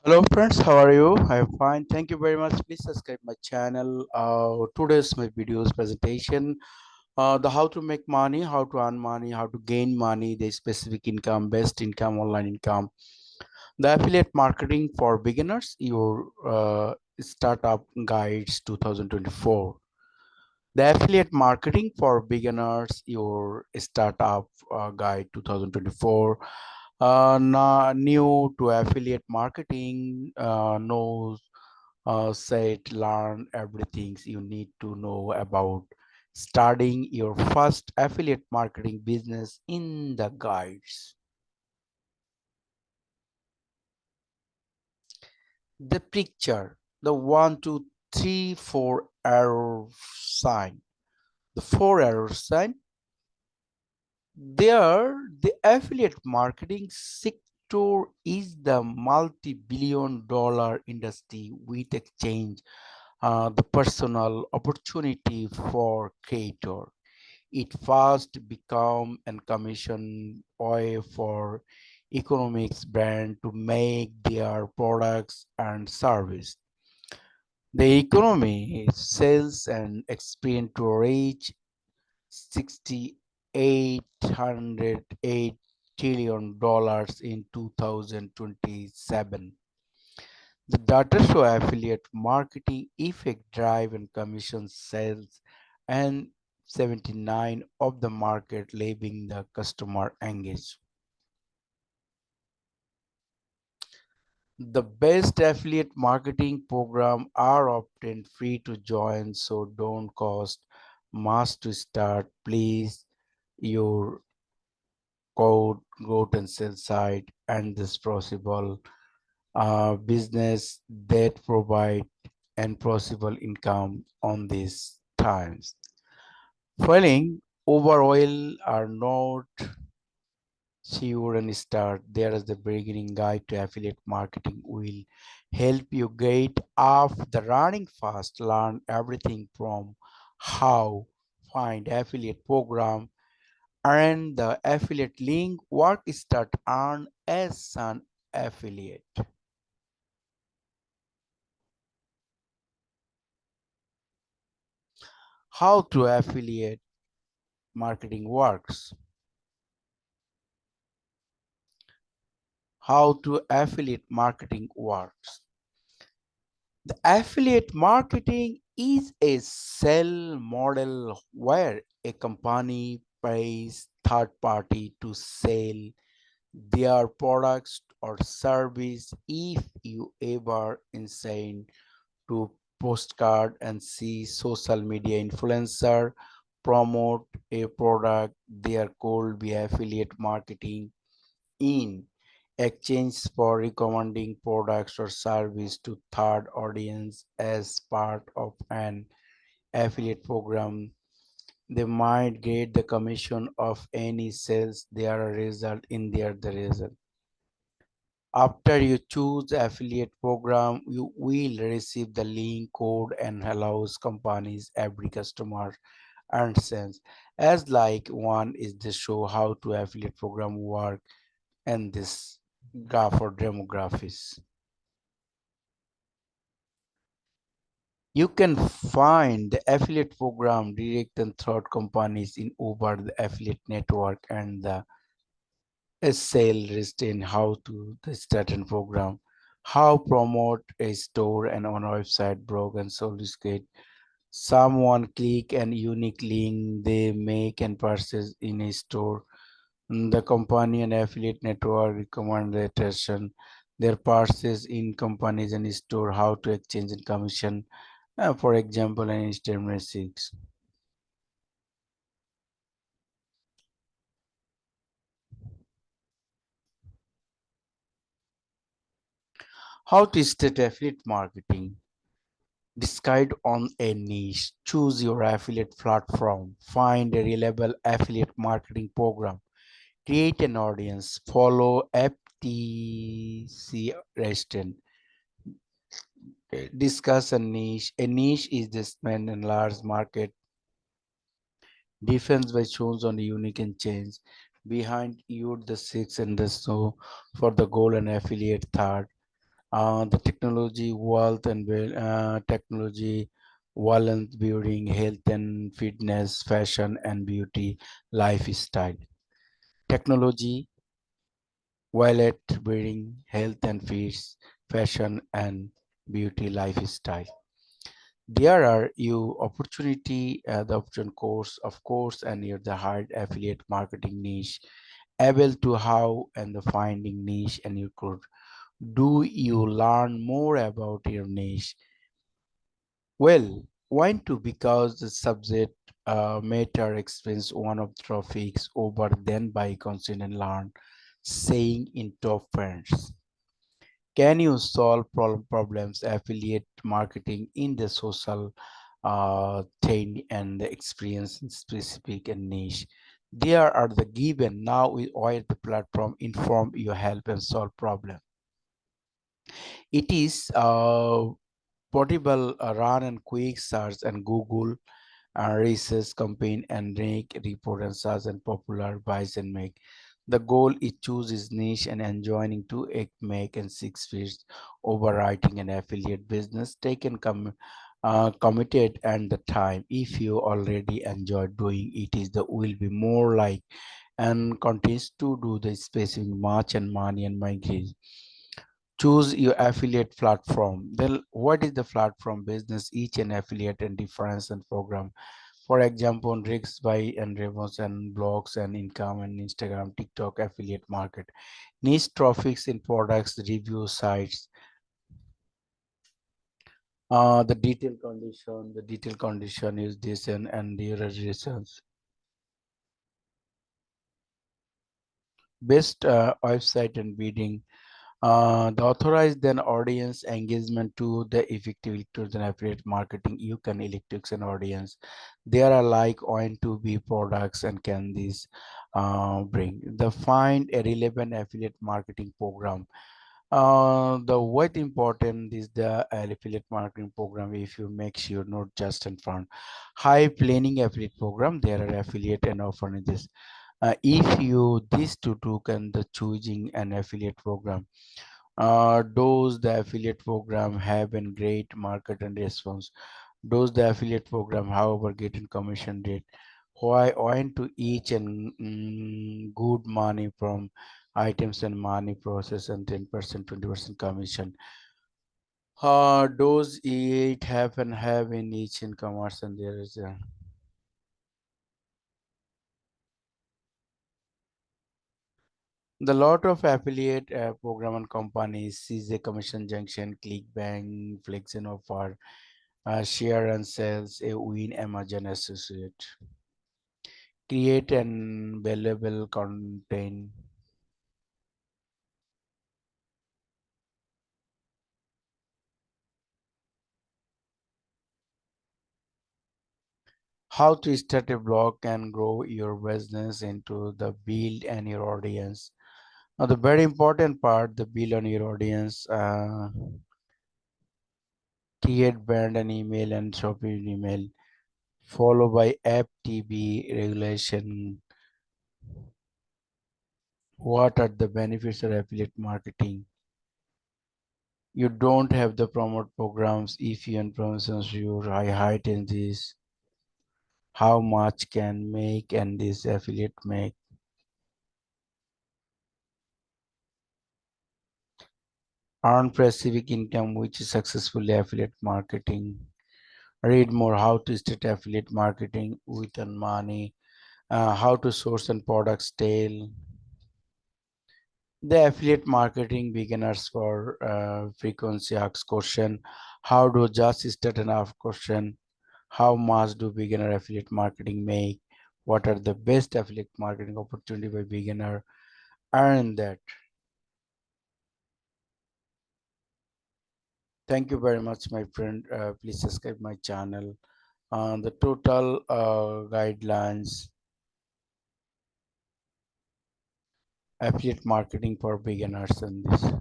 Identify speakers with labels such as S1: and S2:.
S1: Hello friends, how are you? I'm fine. Thank you very much. Please subscribe my channel. Today's my videos presentation. The how to make money, how to earn money, how to gain money, the specific income, best income, online income. The affiliate marketing for beginners, your startup guides 2024. The affiliate marketing for beginners, your startup guide 2024. New to affiliate marketing, knows said learn everything you need to know about starting your first affiliate marketing business in the guides. The picture, the 1, 2, 3, 4 arrow sign, the 4 arrow sign. There, the affiliate marketing sector is the multi-billion dollar industry with exchange the personal opportunity for creator. It fast become and commission way for economics brand to make their products and service. The economy sales and experience to reach 6808 trillion dollars in 2027. The data show affiliate marketing effect drive and commission sales and 79 of the market leaving the customer engaged. The best affiliate marketing program are often free to join, so don't cost much to start. Please your code go and sell site and this possible business that provide and possible income on these times. Failing overall are not sure and start. There is the beginning guide to affiliate marketing will help you get off the running fast, learn everything from how find affiliate program, earn the affiliate link, work start earn as an affiliate. How to affiliate marketing works. How to affiliate marketing works. The affiliate marketing is a sell model where a company pays third party to sell their products or service. If you ever insane to postcard and see social media influencer promote a product, there could be affiliate marketing in exchange for recommending products or service to third audience as part of an affiliate program. They might get the commission of any sales their result in their the result. After you choose affiliate program, you will receive the link code and allows companies every customer and sense. As like one is the show how to affiliate program work and this graph or demographics. You can find the affiliate program direct and third companies in Uber, the affiliate network, and the sale list in how to the certain program, how promote a store and on a website, blog and solicit. Someone click and unique link they make and purchase in a store. The company and affiliate network recommendation their purchase in companies and store, how to exchange and commission, for example, an instant 6. How to start affiliate marketing. Decide on a niche, choose your affiliate platform, find a reliable affiliate marketing program, create an audience, follow FTC resident, discuss a niche. A niche is the small and large market defense by choose on the unique and change. Behind you the six and the so for the goal and affiliate third. The technology, technology, wealth building, health and fitness, fashion and beauty, lifestyle. Technology, wallet building, health and fits, fashion and beauty, lifestyle. There are you opportunity, the option course, of course, and you're the hard affiliate marketing niche, able to how and the finding niche, and you could do you learn more about your niche. Well, want to because the subject matter experience one of the topics over then by constant and learn saying in top friends. Can you solve problems affiliate marketing in the social thing and the experience in specific and niche? There are the given now with all the platform inform you help and solve problem. It is portable, run and quick search and Google research campaign and make report and search and popular buys and make. The goal is choose his niche and enjoying to make and six feet overwriting an affiliate business taken committed and the time. If you already enjoy doing it is the will be more like and continues to do the specific much and money and migrate. Choose your affiliate platform. Then what is the platform business? Each and affiliate and difference and program. For example, Rigs by and Revos and blogs and income and Instagram, TikTok affiliate market. Niche traffics in products, review sites. The detailed condition is this and the reasons. Best website and bidding. The authorized then audience engagement to the effective electronics and affiliate marketing. You can electrics and audience. There are like on to be products and can these bring the find a relevant affiliate marketing program. The what important is the affiliate marketing program if you make sure not just in front high planning affiliate program there are affiliate and offer in this. If you these two took and the choosing an affiliate program, does the affiliate program have a great market and response? Does the affiliate program, however, get in commission rate? Why owing to each and good money from items and money process and 10%, 20% commission? Does it have and have in each in commerce and there is a the lot of affiliate program and companies sees a commission junction, ClickBank, Flex and offer share and sales a win Amazon associate. Create and valuable content. How to start a blog and grow your business into the build and your audience. Now the very important part, the build on your audience. Create brand and email and shopping email, followed by FTB regulation. What are the benefits of affiliate marketing? You don't have the promote programs if you and promotions you high height in this. How much can make and this affiliate make? Earn passive income which is successfully affiliate marketing. Read more how to start affiliate marketing with earn money. How to source and products tale. The affiliate marketing beginners for frequency asks question. How do just start and ask question? How much do beginner affiliate marketing make? What are the best affiliate marketing opportunity by beginner? Earn that. Thank you very much, my friend. Please subscribe my channel. The total guidelines affiliate marketing for beginners and this.